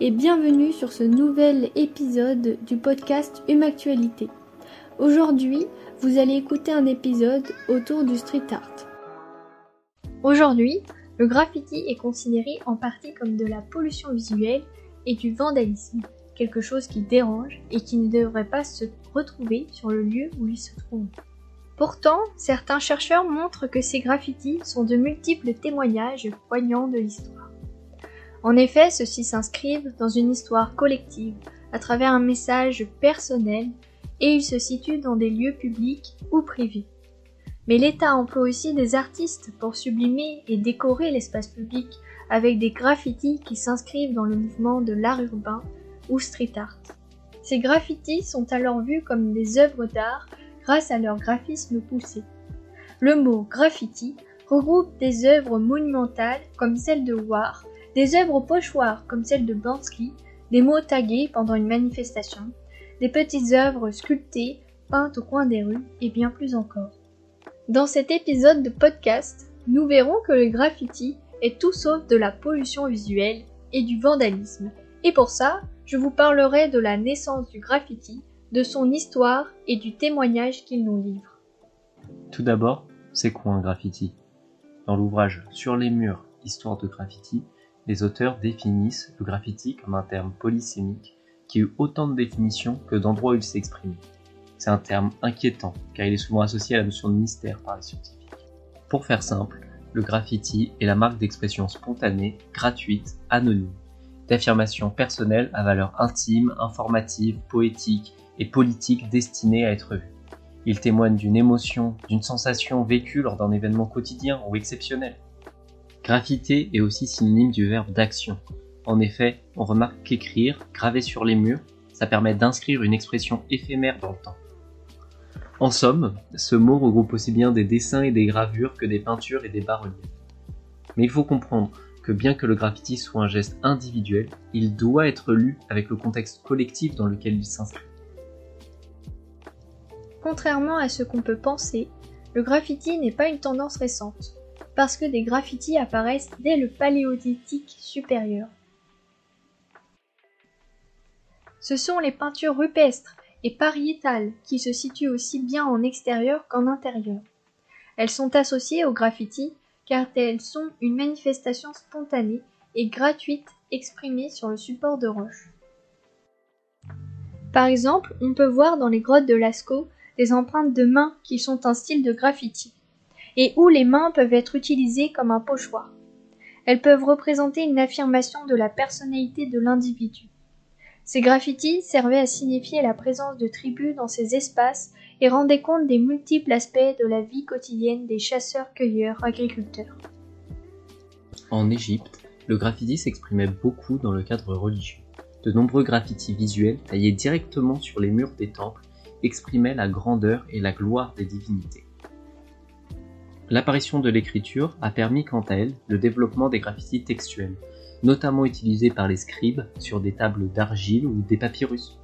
et bienvenue sur ce nouvel épisode du podcast Humactualité. Aujourd'hui, vous allez écouter un épisode autour du street art. Aujourd'hui, le graffiti est considéré en partie comme de la pollution visuelle et du vandalisme, quelque chose qui dérange et qui ne devrait pas se retrouver sur le lieu où il se trouve. Pourtant, certains chercheurs montrent que ces graffitis sont de multiples témoignages poignants de l'histoire. En effet, ceux-ci s'inscrivent dans une histoire collective, à travers un message personnel, et ils se situent dans des lieux publics ou privés. Mais l'État emploie aussi des artistes pour sublimer et décorer l'espace public avec des graffitis qui s'inscrivent dans le mouvement de l'art urbain ou street art. Ces graffitis sont alors vus comme des œuvres d'art grâce à leur graphisme poussé. Le mot graffiti regroupe des œuvres monumentales comme celle de Ward, des œuvres pochoirs comme celle de Banksy, des mots tagués pendant une manifestation, des petites œuvres sculptées, peintes au coin des rues et bien plus encore. Dans cet épisode de podcast, nous verrons que le graffiti est tout sauf de la pollution visuelle et du vandalisme. Et pour ça, je vous parlerai de la naissance du graffiti, de son histoire et du témoignage qu'il nous livre. Tout d'abord, c'est quoi un graffiti ? Dans l'ouvrage Sur les murs, histoire de graffiti, les auteurs définissent le graffiti comme un terme polysémique qui a eu autant de définitions que d'endroits où il s'est exprimé. C'est un terme inquiétant car il est souvent associé à la notion de mystère par les scientifiques. Pour faire simple, le graffiti est la marque d'expression spontanée, gratuite, anonyme, d'affirmation personnelle à valeur intime, informative, poétique et politique destinée à être vue. Il témoigne d'une émotion, d'une sensation vécue lors d'un événement quotidien ou exceptionnel. Graffiter est aussi synonyme du verbe d'action. En effet, on remarque qu'écrire, graver sur les murs, ça permet d'inscrire une expression éphémère dans le temps. En somme, ce mot regroupe aussi bien des dessins et des gravures que des peintures et des bas-reliefs. Mais il faut comprendre que bien que le graffiti soit un geste individuel, il doit être lu avec le contexte collectif dans lequel il s'inscrit. Contrairement à ce qu'on peut penser, le graffiti n'est pas une tendance récente, parce que des graffitis apparaissent dès le Paléolithique supérieur. Ce sont les peintures rupestres et pariétales qui se situent aussi bien en extérieur qu'en intérieur. Elles sont associées au graffiti car elles sont une manifestation spontanée et gratuite exprimée sur le support de roche. Par exemple, on peut voir dans les grottes de Lascaux des empreintes de mains qui sont un style de graffiti, et où les mains peuvent être utilisées comme un pochoir. Elles peuvent représenter une affirmation de la personnalité de l'individu. Ces graffitis servaient à signifier la présence de tribus dans ces espaces et rendaient compte des multiples aspects de la vie quotidienne des chasseurs-cueilleurs agriculteurs. En Égypte, le graffiti s'exprimait beaucoup dans le cadre religieux. De nombreux graffitis visuels taillés directement sur les murs des temples exprimaient la grandeur et la gloire des divinités. L'apparition de l'écriture a permis quant à elle le développement des graffitis textuels, notamment utilisés par les scribes sur des tables d'argile ou des papyrus.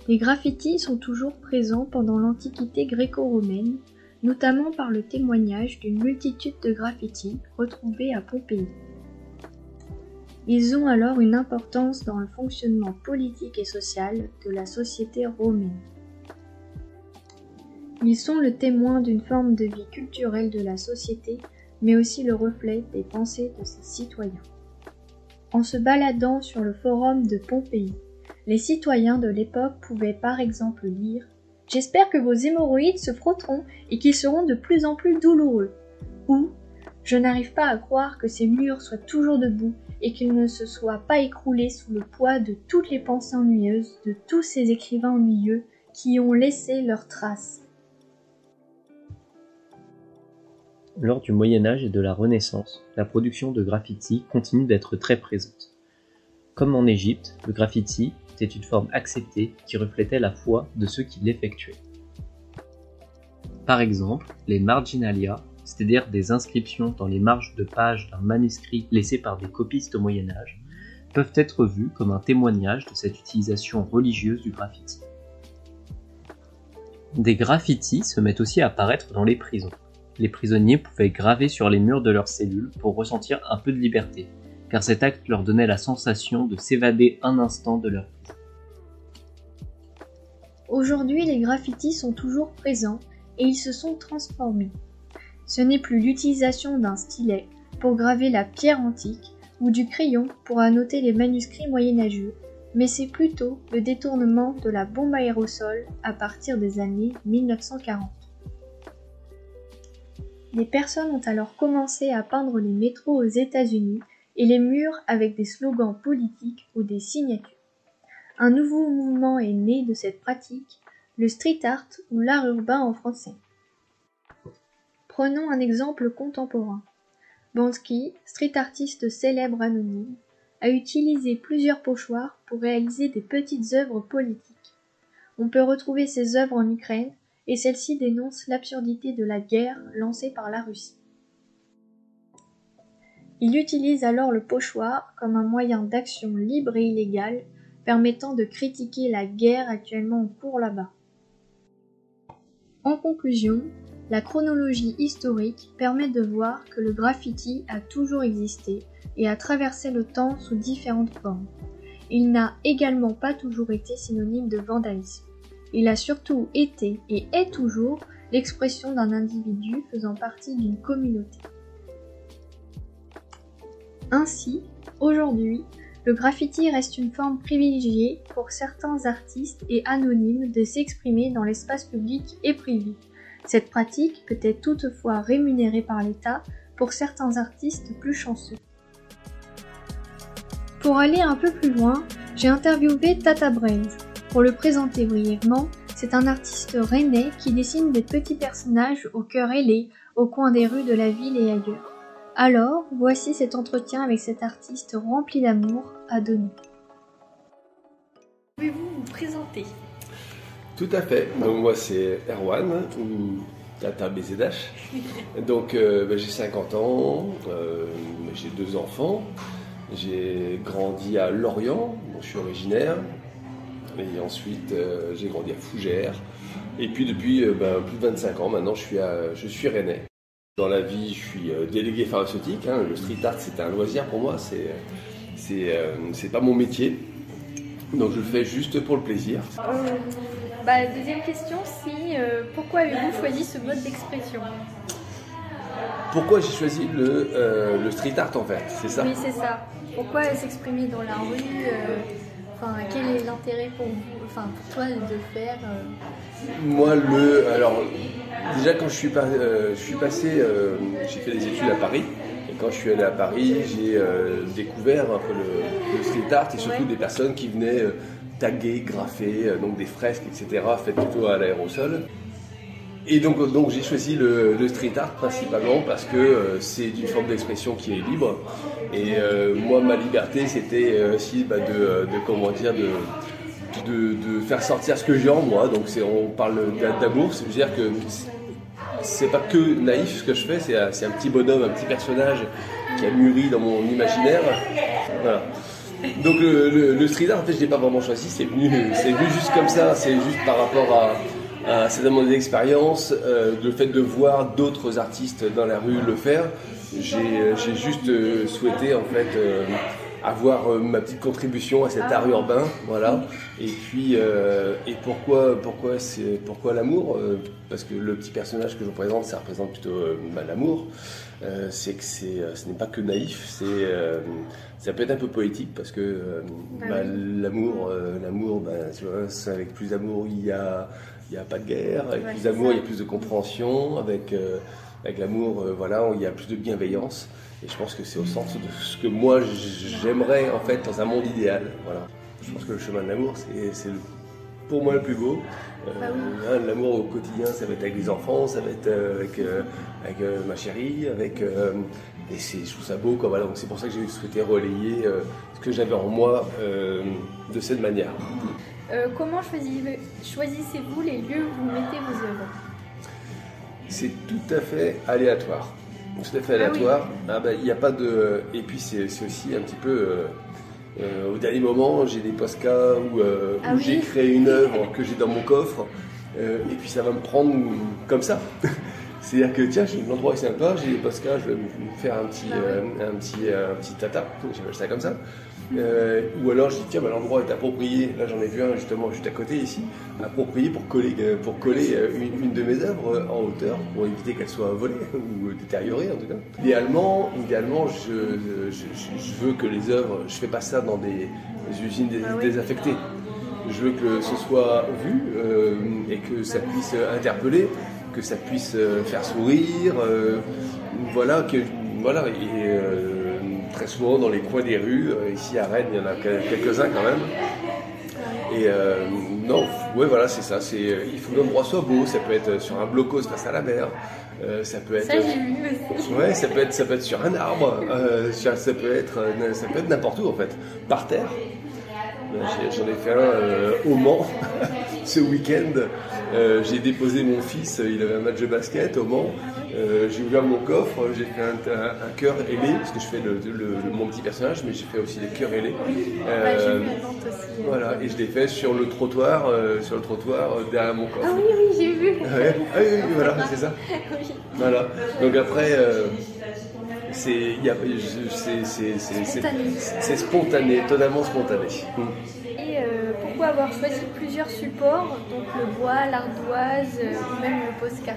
Les graffitis sont toujours présents pendant l'Antiquité gréco-romaine, notamment par le témoignage d'une multitude de graffitis retrouvés à Pompéi. Ils ont alors une importance dans le fonctionnement politique et social de la société romaine. Ils sont le témoin d'une forme de vie culturelle de la société, mais aussi le reflet des pensées de ses citoyens. En se baladant sur le forum de Pompéi, les citoyens de l'époque pouvaient par exemple lire « J'espère que vos hémorroïdes se frotteront et qu'ils seront de plus en plus douloureux » ou « Je n'arrive pas à croire que ces murs soient toujours debout et qu'ils ne se soient pas écroulés sous le poids de toutes les pensées ennuyeuses de tous ces écrivains ennuyeux qui ont laissé leurs traces. » Lors du Moyen-Âge et de la Renaissance, la production de graffiti continue d'être très présente. Comme en Égypte, le graffiti était une forme acceptée qui reflétait la foi de ceux qui l'effectuaient. Par exemple, les marginalia, c'est-à-dire des inscriptions dans les marges de pages d'un manuscrit laissé par des copistes au Moyen-Âge, peuvent être vues comme un témoignage de cette utilisation religieuse du graffiti. Des graffitis se mettent aussi à apparaître dans les prisons. Les prisonniers pouvaient graver sur les murs de leurs cellules pour ressentir un peu de liberté, car cet acte leur donnait la sensation de s'évader un instant de leur vie. Aujourd'hui, les graffitis sont toujours présents et ils se sont transformés. Ce n'est plus l'utilisation d'un stylet pour graver la pierre antique ou du crayon pour annoter les manuscrits moyenâgeux, mais c'est plutôt le détournement de la bombe aérosol à partir des années 1940. Les personnes ont alors commencé à peindre les métros aux États-Unis et les murs avec des slogans politiques ou des signatures. Un nouveau mouvement est né de cette pratique, le street art ou l'art urbain en français. Prenons un exemple contemporain. Banksy, street artiste célèbre anonyme, a utilisé plusieurs pochoirs pour réaliser des petites œuvres politiques. On peut retrouver ces œuvres en Ukraine, et celle-ci dénonce l'absurdité de la guerre lancée par la Russie. Il utilise alors le pochoir comme un moyen d'action libre et illégale, permettant de critiquer la guerre actuellement en cours là-bas. En conclusion, la chronologie historique permet de voir que le graffiti a toujours existé et a traversé le temps sous différentes formes. Il n'a également pas toujours été synonyme de vandalisme. Il a surtout été et est toujours l'expression d'un individu faisant partie d'une communauté. Ainsi, aujourd'hui, le graffiti reste une forme privilégiée pour certains artistes et anonymes de s'exprimer dans l'espace public et privé. Cette pratique peut être toutefois rémunérée par l'État pour certains artistes plus chanceux. Pour aller un peu plus loin, j'ai interviewé Tata Brains. Pour le présenter brièvement, c'est un artiste rennais qui dessine des petits personnages au cœur ailé, au coin des rues de la ville et ailleurs. Alors, voici cet entretien avec cet artiste rempli d'amour à donner. Pouvez-vous vous présenter ? Tout à fait. Donc moi c'est Erwan, ou Tata BZH. Donc j'ai 50 ans, j'ai 2 enfants. J'ai grandi à Lorient, dont je suis originaire. Et ensuite j'ai grandi à Fougères. Et puis depuis plus de 25 ans maintenant je suis rennais. Dans la vie je suis délégué pharmaceutique. Le street art c'est un loisir pour moi, c'est pas mon métier. Donc je le fais juste pour le plaisir. Deuxième question, c'est pourquoi avez-vous choisi ce mode d'expression ? Pourquoi j'ai choisi le street art en fait, c'est ça ? Oui, c'est ça. Pourquoi s'exprimer dans la rue quel est l'intérêt pour vous, pour toi de le faire Moi, alors déjà quand je suis passé, j'ai fait des études à Paris. Et quand je suis allé à Paris, j'ai découvert un peu le street art et surtout des personnes qui venaient taguer, graffer, donc des fresques, etc., faites plutôt à l'aérosol. Et donc j'ai choisi le street art principalement parce que c'est une forme d'expression qui est libre. Et moi, ma liberté, c'était aussi de faire sortir ce que j'ai en moi. Donc on parle d'amour, c'est-à-dire que c'est pas que naïf ce que je fais, c'est un petit bonhomme, un petit personnage qui a mûri dans mon imaginaire. Voilà. Donc le street art, en fait, je l'ai pas vraiment choisi, c'est venu juste comme ça, c'est juste par rapport à certainement des expériences, le fait de voir d'autres artistes dans la rue le faire. J'ai juste souhaité en fait avoir ma petite contribution à cet art urbain, voilà. Et puis et pourquoi l'amour parce que le petit personnage que je représente, ça représente plutôt l'amour. C'est que ce n'est pas que naïf, ça peut être un peu poétique parce que l'amour, tu vois, avec plus d'amour il y a pas de guerre, avec plus d'amour il y a plus de compréhension, avec l'amour il y a plus de bienveillance. Et je pense que c'est au centre de ce que moi j'aimerais en fait dans un monde idéal. Voilà. Je pense que le chemin de l'amour c'est pour moi le plus beau. L'amour au quotidien, ça va être avec les enfants, ça va être avec ma chérie, et je trouve ça beau quoi. Voilà. Donc c'est pour ça que j'ai souhaité relayer ce que j'avais en moi de cette manière. Comment choisissez-vous les lieux où vous mettez vos œuvres ? C'est tout à fait aléatoire. Tout à fait aléatoire. Il n'y a pas de. Et puis c'est aussi un petit peu. Au dernier moment, j'ai des posca où j'ai créé une œuvre que j'ai dans mon coffre. Et puis ça va me prendre comme ça. C'est-à-dire que tiens, j'ai l'endroit est sympa, j'ai des Posca, je vais me faire un petit tata, j'appelle ça comme ça. Ou alors je dis tiens, l'endroit est approprié, là j'en ai vu un justement juste à côté ici, approprié pour coller une de mes œuvres en hauteur, pour éviter qu'elle soit volée ou détériorée en tout cas. Idéalement je veux que les œuvres, je fais pas ça dans des usines désaffectées. Je veux que ce soit vu et que ça puisse interpeller, que ça puisse faire sourire, très souvent dans les coins des rues, ici à Rennes il y en a quelques-uns quand même. Et c'est ça, il faut que l'endroit soit beau, ça peut être sur un blocos face à la mer, ça peut être... Ça j'ai vu aussi. Ouais, ça peut être sur un arbre, ça peut être n'importe où en fait, par terre. J'en ai fait un au Mans ce week-end. J'ai déposé mon fils, il avait un match de basket au Mans. J'ai ouvert mon coffre, j'ai fait un cœur ailé, parce que je fais mon petit personnage, mais j'ai fait aussi des cœurs ailés. J'ai vu la vente aussi. Voilà, et je l'ai fait sur le trottoir derrière mon coffre. Ah oui, j'ai vu. Ouais. Ah oui, voilà, c'est ça. Oui. Voilà. Donc après, c'est spontané, totalement spontané. Et pourquoi avoir choisi plusieurs supports, donc le bois, l'ardoise ou même le Posca?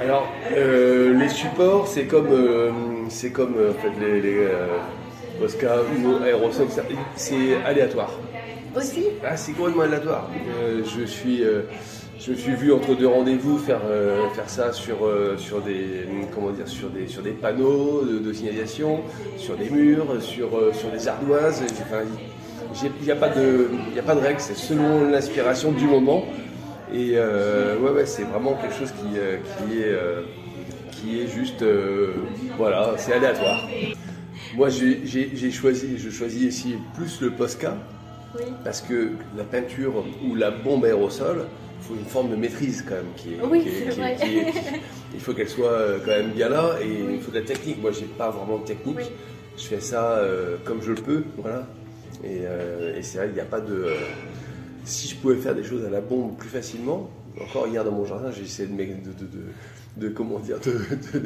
Alors, les supports, c'est comme en fait, les Posca ou aérosols, c'est aléatoire. Aussi? C'est complètement aléatoire. Je me suis vu entre deux rendez-vous faire ça sur des panneaux de signalisation, sur des murs, sur des ardoises. Il n'y a pas de règle, c'est selon l'inspiration du moment. Et c'est vraiment quelque chose qui est juste, c'est aléatoire. Moi, je choisis ici plus le Posca, oui. Parce que la peinture ou la bombe aérosol, il faut une forme de maîtrise quand même, il faut qu'elle soit quand même bien là, et il faut de la technique. Moi, j'ai pas vraiment de technique, oui. Je fais ça comme je le peux, voilà. Et c'est vrai qu'il n'y a pas de... Si je pouvais faire des choses à la bombe plus facilement, encore hier dans mon jardin, j'ai essayé de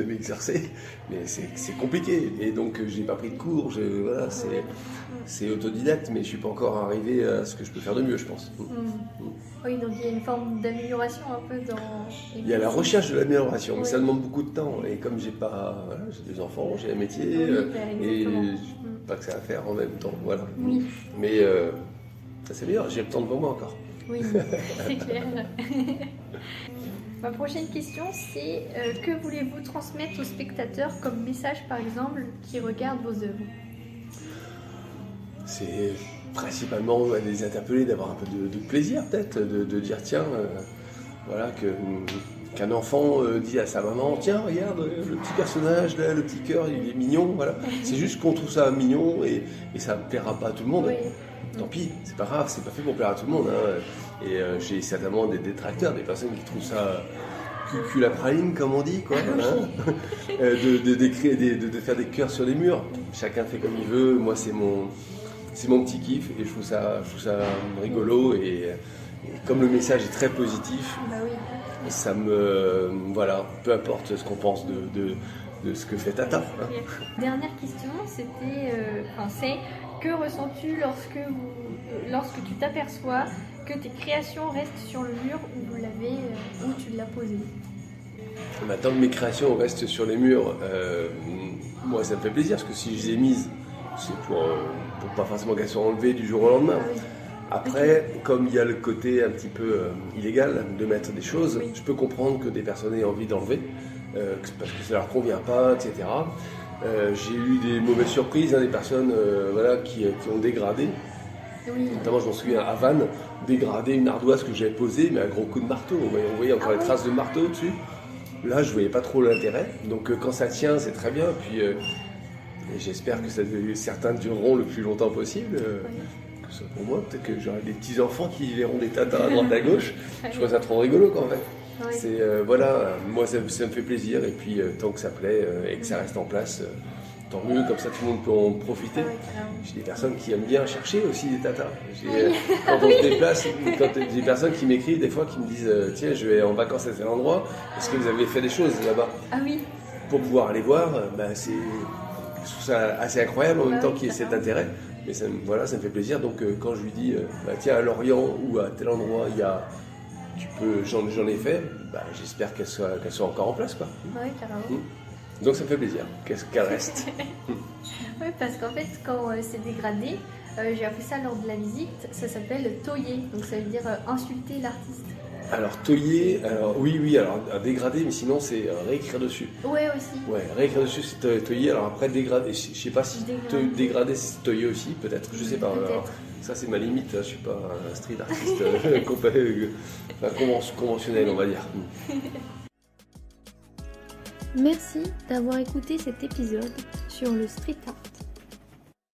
m'exercer, mais c'est compliqué. Et donc, j'ai pas pris de cours, c'est autodidacte, mais je suis pas encore arrivé à ce que je peux faire de mieux, je pense. Oui, donc il y a une forme d'amélioration un peu dans... Il y a la recherche de l'amélioration, mais ça demande beaucoup de temps. Et comme j'ai des enfants, j'ai un métier, et pas que ça à faire en même temps, voilà. Oui. Mais c'est meilleur, j'ai le temps devant moi encore. Oui, c'est clair. Ma prochaine question, c'est que voulez-vous transmettre aux spectateurs comme message, par exemple, qui regardent vos œuvres? C'est principalement de les interpeller, d'avoir un peu de plaisir peut-être, de dire tiens, qu'un enfant dit à sa maman, tiens regarde le petit personnage là, le petit cœur, il est mignon, voilà. C'est juste qu'on trouve ça mignon et ça ne plaira pas à tout le monde. Oui. Tant pis, c'est pas grave, c'est pas fait pour plaire à tout le monde. Hein. Et j'ai certainement des détracteurs, des personnes qui trouvent ça cul à praline, comme on dit, quoi. Hein. de faire des cœurs sur les murs. Chacun fait comme il veut. Moi, c'est mon petit kiff et je trouve ça rigolo. Et comme le message est très positif, ça me. Voilà, peu importe ce qu'on pense de ce que fait Tata. Hein. Dernière question, c'est que ressens-tu lorsque tu t'aperçois que tes créations restent sur le mur où tu l'as posé? Tant que mes créations restent sur les murs, moi ça me fait plaisir, parce que si je les ai mises, c'est pour pas forcément qu'elles soient enlevées du jour au lendemain. Après, comme il y a le côté un petit peu illégal de mettre des choses, je peux comprendre que des personnes aient envie d'enlever, parce que ça leur convient pas, etc. J'ai eu des mauvaises surprises, des personnes qui ont dégradé. Oui. Notamment, je m'en souviens, à Vannes, dégradé une ardoise que j'avais posée, mais un gros coup de marteau. On voyait encore les traces de marteau dessus. Là, je voyais pas trop l'intérêt. Donc, quand ça tient, c'est très bien. Puis, j'espère que certains dureront le plus longtemps possible. Que ce soit pour moi, peut-être que j'aurai des petits-enfants qui verront des tatas à droite à gauche. Je trouve ça trop rigolo quand même. Oui. Moi ça me fait plaisir. Et puis, tant que ça plaît et que ça reste en place, tant mieux, comme ça tout le monde peut en profiter. Ah ouais, carrément. J'ai des personnes qui aiment bien chercher aussi des tatas. Quand on se déplace, quand des personnes qui m'écrivent des fois qui me disent tiens, je vais en vacances à tel endroit, est-ce que vous avez fait des choses là-bas? Ah oui. Pour pouvoir aller voir, je trouve ça assez incroyable en même temps qu'il y ait cet carrément. intérêt. Mais ça me fait plaisir. Donc quand je lui dis tiens, à Lorient ou à tel endroit, j'en ai fait, j'espère qu'elle soit encore en place, quoi. Ouais, carrément. Donc ça me fait plaisir qu'elle reste. Oui, parce qu'en fait, quand c'est dégradé, j'ai appris ça lors de la visite, ça s'appelle toyer, donc ça veut dire insulter l'artiste. Alors toyer, oui, alors dégradé, mais sinon c'est réécrire dessus. Ouais, aussi. Ouais, réécrire dessus c'est toyer. Alors après dégradé, je sais pas si dégradé c'est toyer aussi, peut-être, je sais pas. Alors, ça c'est ma limite, je suis pas un street artiste conventionnel, on va dire. Merci d'avoir écouté cet épisode sur le street art.